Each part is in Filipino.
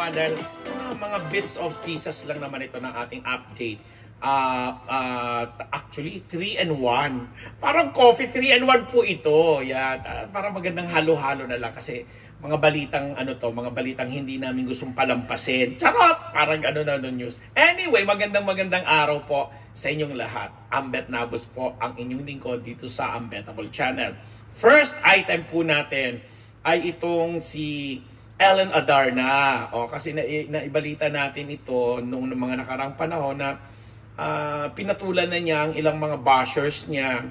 naman dahil mga bits of pieces lang naman ito ng ating update. Actually, 3-in-1. Parang coffee, 3-in-1 po ito. Yan. Parang magandang halo-halo na lang kasi mga balitang mga balitang hindi namin gustong palampasin. Charot! Parang news. Anyway, magandang araw po sa inyong lahat. Ambet Nabos po ang inyong lingkod dito sa Ambetable Channel. First item po natin ay itong si Ellen Adarna. Kasi naibalita natin ito noong mga nakarang panahon na pinatulan na niya ang ilang mga bashers niya.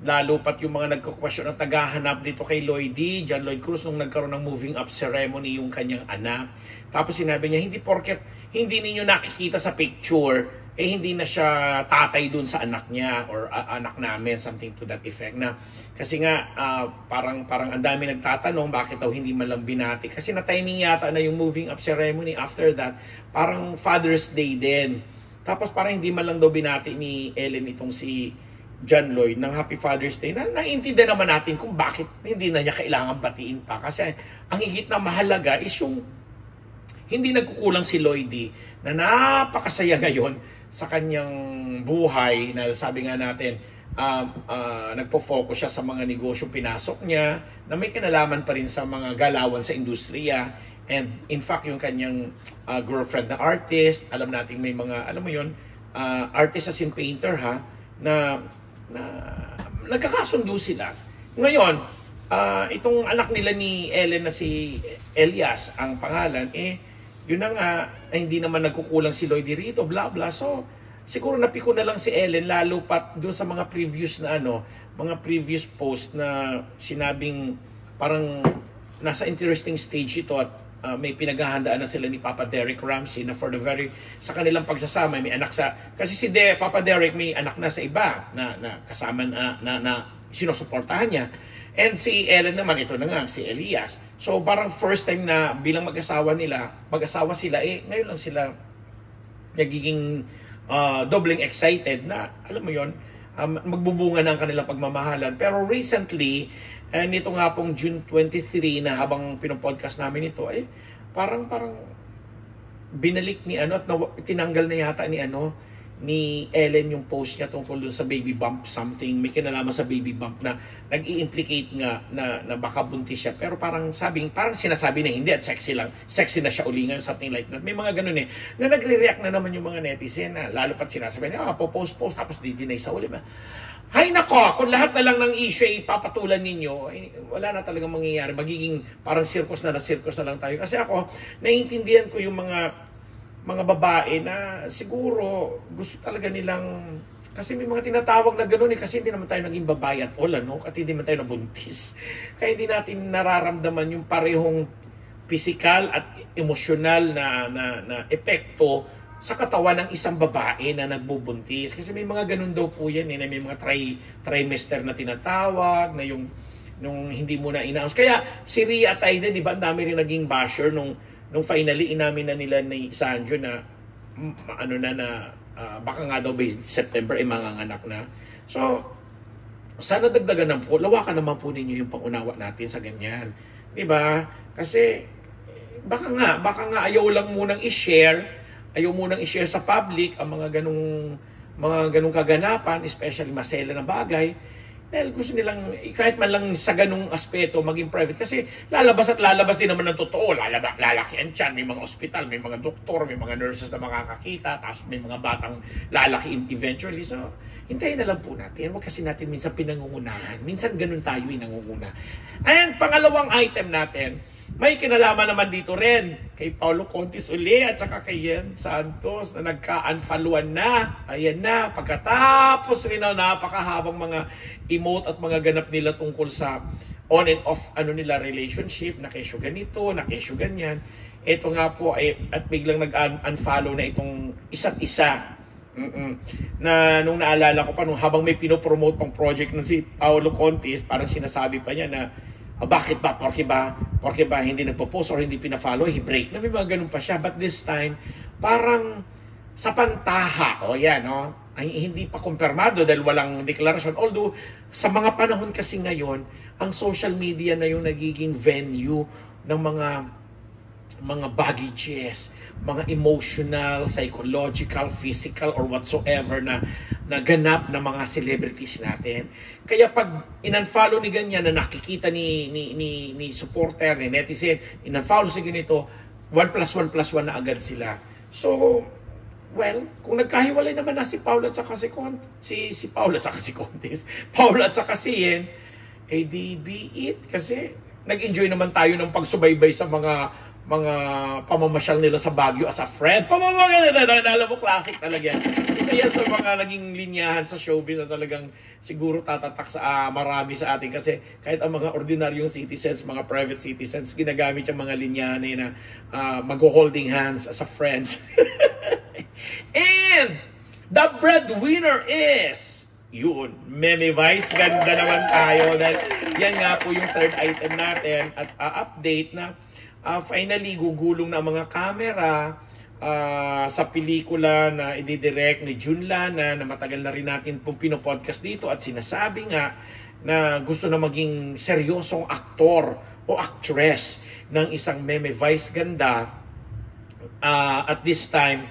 Lalo pat yung mga nagko-question at naghahanap dito kay Lloydie, John Lloyd Cruz, nung nagkaroon ng moving up ceremony yung kanyang anak. Tapos sinabi niya, hindi porket hindi ninyo nakikita sa picture, hindi na siya tatay dun sa anak niya or anak namin, something to that effect na. Kasi nga, parang ang dami nagtatanong bakit daw hindi man lang binati. Kasi na-timing yata na yung moving up ceremony after that, parang Father's Day din. Tapos parang hindi man lang daw binati ni Ellen itong si John Lloyd ng Happy Father's Day. Naiintindihan naman natin kung bakit hindi na niya kailangan batiin pa. Kasi ang higit na mahalaga is yung hindi nagkukulang si Lloydie na napakasaya ngayon sa kanyang buhay. Na sabi nga natin, nagpo-focus siya sa mga negosyong pinasok niya na may kinalaman pa rin sa mga galawan sa industriya. And in fact, yung kanyang girlfriend na artist, alam natin may mga, alam mo yun, artist as in painter na nagkakasundo sila. Ngayon, itong anak nila ni Ellen na si Elias, ang pangalan, yun na nga, hindi naman nagkukulang si Lloydie rito, blah blah. So, siguro napiko na lang si Ellen, lalo pat doon sa mga previous na mga previous post na sinabing parang nasa interesting stage ito at may pinaghahandaan na sila ni Papa Derek Ramsey na sa kanilang pagsasama may anak kasi si Papa Derek may anak na sa iba na kasama na sinusuportahan niya, and si Ellen naman ito na nga si Elias. So parang first time na bilang mag-asawa sila ngayon lang sila nagiging doubling excited na alam mo yon, magbubunga na ang kanilang pagmamahalan. Pero recently, nito nga pong June 23 na habang pinopodcast namin ito, parang binalik ni at tinanggal na yata ni Ellen yung post niya tungkol dun sa baby bump something. May kinalaman sa baby bump na nag-i-implicate nga na baka buntis siya. Pero parang sinasabi na hindi at sexy na siya uli ngayon, something like that. May mga ganun na nagre-react na naman yung mga netizen na lalo pat sinasabi na post tapos di-deny sa uli. Hay nako, kung lahat na lang ng issue ay papatulan ninyo, wala na talagang mangyayari. Magiging parang circus na lang tayo. Kasi ako, naiintindihan ko yung mga babae na siguro gusto talaga nilang, kasi may mga tinatawag na gano'n kasi hindi naman tayo naging babae at all, at hindi naman tayo nabuntis. Kaya hindi natin nararamdaman yung parehong physical at emosyonal na epekto sa katawan ng isang babae na nagbubuntis. Kasi may mga ganun daw po yan, na may mga trimester na tinatawag, na nung hindi mo na in-announce. Kaya si Rhea Ataide, di ba, ang dami rin naging basher nung finally inamin na nila ni Sanjo na baka nga daw by September manganganak na. So, sana dagdagan ng po, lawakan naman po ninyo yung pangunawa natin sa ganyan. Di ba? Kasi baka nga ayaw lang munang i-share sa public ang mga ganung kaganapan, especially masela na bagay, dahil gusto nilang kahit man lang sa ganung aspeto maging private. Kasi lalabas din naman ng totoo, lalaki ang tiyan, may mga ospital, may mga doktor, may mga nurses na makakakita, tapos may mga batang lalaki eventually. So, hintayin na lang po natin. Huwag kasi natin minsan pinangungunahan. Minsan ganun tayo nangunguna. And pangalawang item natin, may kinalaman naman dito rin kay Paulo Contis uli at saka kay Yen Santos na nagka-unfollowan na. Ayan na, pagkatapos rin napakahabang mga emote at mga ganap nila tungkol sa on and off nila relationship, na kesyo ganito, na kesyo ganyan. Ito nga po at biglang nag-unfollow na itong isa't isa. Na nung naalala ko pa habang may pinopromote pang project ng si Paulo Contis, parang sinasabi pa niya na bakit ba? Porque ba hindi nagpo-post or hindi pina-follow, i-break na, may mga ganun pa siya. But this time, parang sa pantaha, ay hindi pa kumpirmado dahil walang deklarasyon. Although, sa mga panahon kasi ngayon, ang social media na yung nagiging venue ng mga mga baggages, mga emotional, psychological, physical, or whatsoever na ganap na mga celebrities natin. Kaya pag in-unfollow ni ganyan na nakikita ni supporter, ni netizen, in-unfollow si ganito, 1+1+1 na agad sila. So, well, kung nagkahiwalay naman na si Paula at saka si Paula at saka si Contes, Paula at saka si Yen, eh di be it. Kasi nag-enjoy naman tayo ng pagsubaybay sa mga pamamasyal nila sa Baguio as a friend. Pamamasyal nila, alam mo, classic talaga yan. Isa yan sa mga naging linyahan sa showbiz na talagang siguro tatatak sa marami sa atin. Kasi kahit ang mga ordinaryong citizens, mga private citizens, ginagamit yung mga linyahan na mag-holding hands as a friends. And the breadwinner is yun, Meme Vice. Ganda naman tayo. Dahil yan nga po yung third item natin at update na finally gugulong na mga camera sa pelikula na ididirect ni Jun Lana na matagal na rin natin pong pinopodcast dito at sinasabi nga na gusto na maging seryosong aktor o actress ng isang Meme Vice ganda. At this time,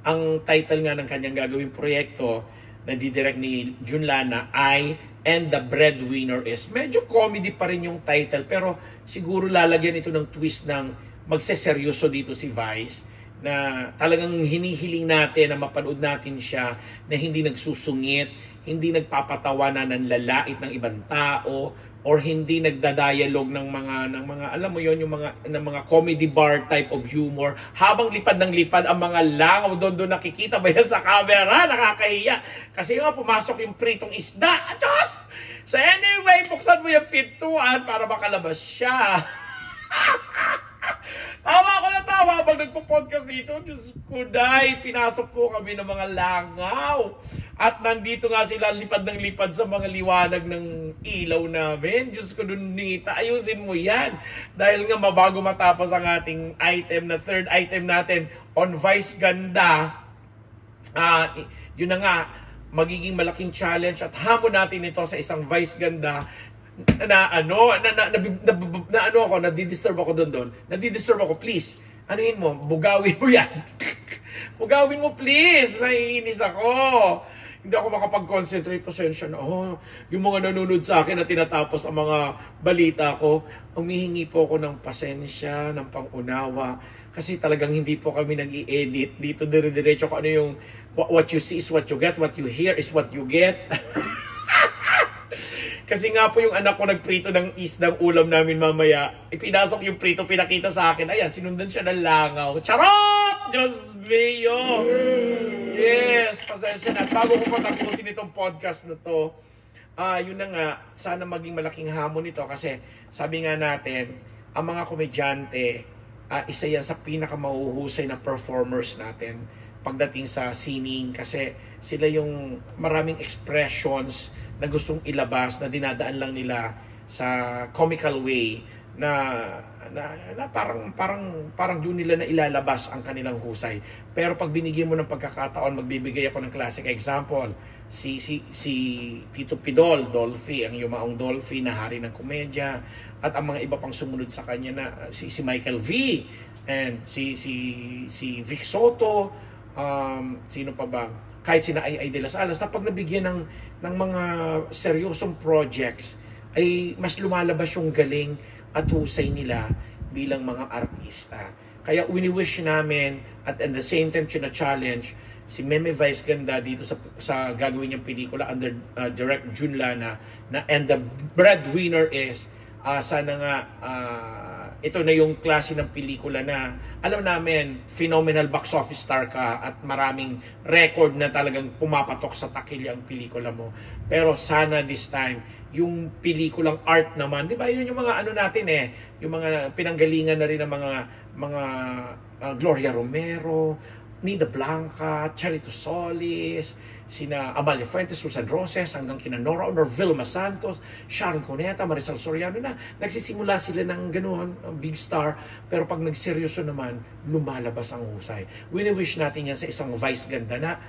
ang title nga ng kanyang gagawing proyekto na didirect ni Jun Lana ay And the Breadwinner Is. Medyo comedy pa rin yung title pero siguro lalagyan ito ng twist ng magseseryoso dito si Vice na talagang hinihiling natin na mapanood natin siya na hindi nagsusungit, hindi nagpapatawa na nanlalait ng ibang tao or hindi nagda-dialogue ng mga alam mo yon yung mga comedy bar type of humor habang lipad ng lipad ang mga langaw doon nakikita ba yan sa camera, nakakahiya kasi nga pumasok yung pritong isda. Diyos! So anyway, buksan mo yung pintuan para makalabas siya. Tawa ko na tawa pag nagpo-podcast dito. Diyos ko, day, pinasok po kami ng mga langaw. At nandito nga sila lipad ng lipad sa mga liwanag ng ilaw namin. Diyos ko, Nita, ayusin mo yan. Dahil nga mabago matapos ang ating item na third item natin on Vice Ganda. Yun na nga, magiging malaking challenge at hamon natin ito sa isang Vice Ganda nadidisturb ako doon. Nadidisturb ako, please. Anuhin mo, bugawin mo yan. Bugawin mo, please. Naiinis ako. Hindi ako makapag-concentrate. Pasensya na. Yung mga nanonood sa akin na tinatapos ang mga balita ko, humihingi po ako ng pasensya, ng pangunawa. Kasi talagang hindi po kami nag-i-edit. Dito dire-diretso ko ano yung what you see is what you get, what you hear is what you get. Kasi nga po yung anak ko nagprito ng isdang ulam namin mamaya. Ipinasok yung prito, pinakita sa akin. Ayan, sinundan siya ng langaw. Charot! Diyos mio! Yes, pasensya na. Bago ko patapusin itong podcast na to, yun na nga, sana maging malaking hamon ito. Kasi sabi nga natin, ang mga komedyante, isa yan sa pinakamahuhusay na performers natin pagdating sa sining. Kasi sila yung maraming expressions na gustong ilabas na dinadaan lang nila sa comical way na parang doon nila na ilalabas ang kanilang husay. Pero pag binigyan mo ng pagkakataon, magbibigay ako ng classic example. Si Tito Pidol, Dolphy, ang yumaong Dolphy na hari ng komedya, at ang mga iba pang sumunod sa kanya na si Michael V and si Vic Soto, sino pa ba? Kahit sina Ay de las Alas, na pag nabigyan ng mga seryosong projects, ay mas lumalabas yung galing at husay nila bilang mga artista. Kaya wini-wish namin at the same time challenge si Meme Vice Ganda dito sa gagawin niyang pelikula under direct Jun Lana na And the Breadwinner Is. Sana nga ito na yung klase ng pelikula na alam namin phenomenal box office star ka at maraming record na talagang pumapatok sa takilya ang pelikula mo. Pero sana this time yung pelikulang art naman, di ba yun yung mga ano natin yung mga pinanggalingan na rin ng mga Gloria Romero, Nida Blanca, Charito Solis, sina Amalia Fuentes, Susan Roses, hanggang kina Nora Honor, Vilma Santos, Sharon Cuneta, Marisol Soriano na nagsisimula sila ng ganoon, big star, pero pag nagseryoso naman, lumalabas ang husay. Wini-wish natin yan sa isang Vice Ganda na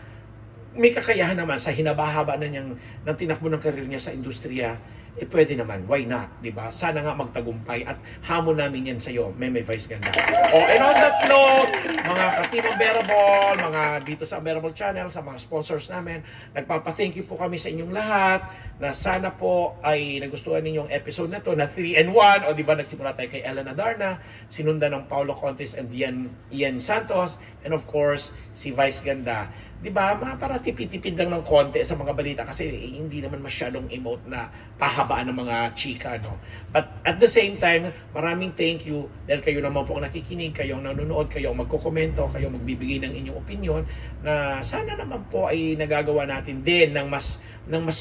may kakayahan naman sa hinabahaba na niyang ng tinakbo ng karir niya sa industriya, pwede naman, why not, di ba? Sana nga magtagumpay at hamon namin yan sa'yo, Meme Vice Ganda. And on that note, mga ka-Team Unbearable, mga dito sa Unbearable Channel, sa mga sponsors namin, nagpapa-thank you po kami sa inyong lahat na sana po ay nagustuhan ninyong episode na to na 3-in-1, o di ba nagsimula tayo kay Ellen Adarna, sinundan ng Paulo Contes and Ian Santos, and of course, si Vice Ganda. Di ba, para tipid-tipid lang ng konti sa mga balita kasi hindi naman masyadong emote na pahabaan ng mga chika, no? But at the same time, maraming thank you dahil kayo naman po ang nakikinig, kayong nanonood, kayong magkokomento, kayong magbibigay ng inyong opinion na sana naman po ay nagagawa natin din ng mas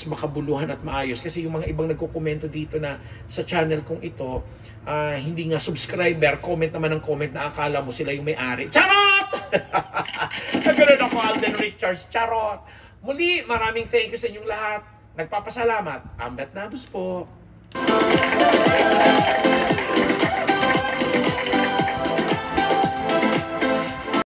makabuluhan at maayos. Kasi yung mga ibang nagkokomento dito na sa channel kong ito, hindi nga subscriber, comment naman ng comment na akala mo sila yung may-ari. Charot! Naganoon ako, Alden Richards. Charot! Muli, maraming thank you sa inyong lahat. Nagpapasalamat. Ambat Nabus po.